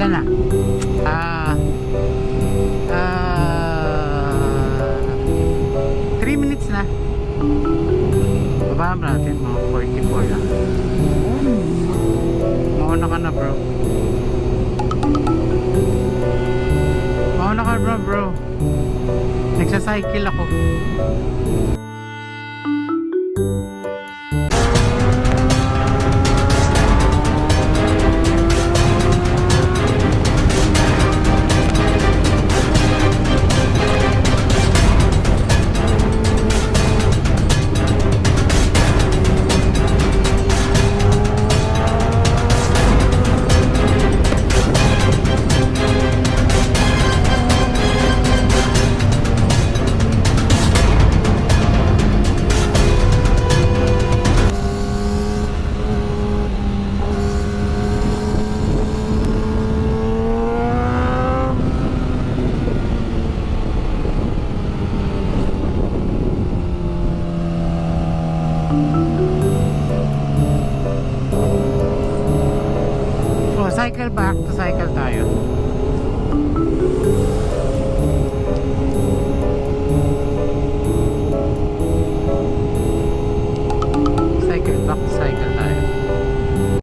Ilan na? Ah, 3 minutes na. Babaan natin, mga 44 lang. Mauna ka na, bro. Mauna ka, bro. Nagsacycle ako. Cycle back to cycle tayo.